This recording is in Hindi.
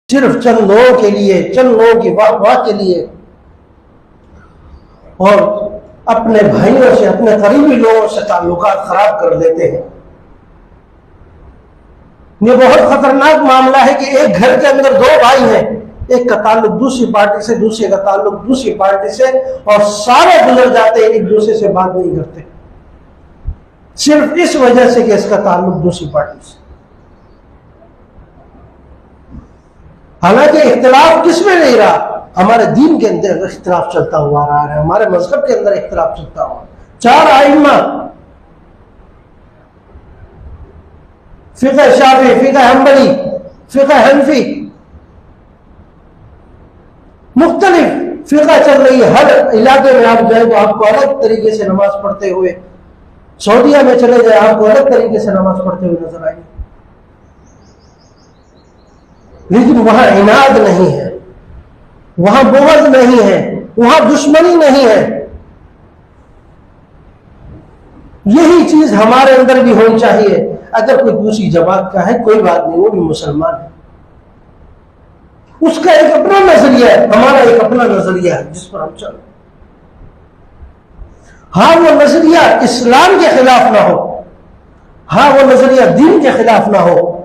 सिर्फ चंद लोगों के लिए, चंद लोगों की वाह के लिए, और अपने भाइयों से, अपने करीबी लोगों से ताल्लुकात खराब कर लेते हैं। ये बहुत खतरनाक मामला है कि एक घर के अंदर दो भाई हैं, एक का ताल्लुक दूसरी पार्टी से, दूसरे का ताल्लुक दूसरी पार्टी से, और सारे गुजर जाते हैं, एक दूसरे से बात नहीं करते, सिर्फ इस वजह से कि इसका ताल्लुक दूसरी पार्टी से। हालांकि इख्तिलाफ किसमें नहीं रहा, हमारे दीन के अंदर इख्तिलाफ चलता हुआ रहा है, हमारे मजहब के अंदर इख्तिलाफ चलता हुआ। 4 आइम्मा, फिक़ह शाफ़ी, फिक़ह हम्बली, फिक़ह हनफी, मुख्तलिफ फिक़ह चल रही है। हर इलाके में आप जाए तो आपको अलग तरीके से नमाज पढ़ते हुए, सऊदीया में चले जाए आपको अलग तरीके से नमाज पढ़ते हुए नजर आएंगे, लेकिन वहां इनाद नहीं है, वहां बुग़्ज़ नहीं है, वहां दुश्मनी नहीं है। यही चीज हमारे अंदर भी होनी चाहिए। अगर कोई दूसरी जमात का है कोई बात नहीं, वो भी मुसलमान है, उसका एक अपना नजरिया है, हमारा एक अपना नजरिया है जिस पर हम चल। हाँ, वो नजरिया इस्लाम के खिलाफ ना हो, हाँ वो नजरिया दीन के खिलाफ ना हो,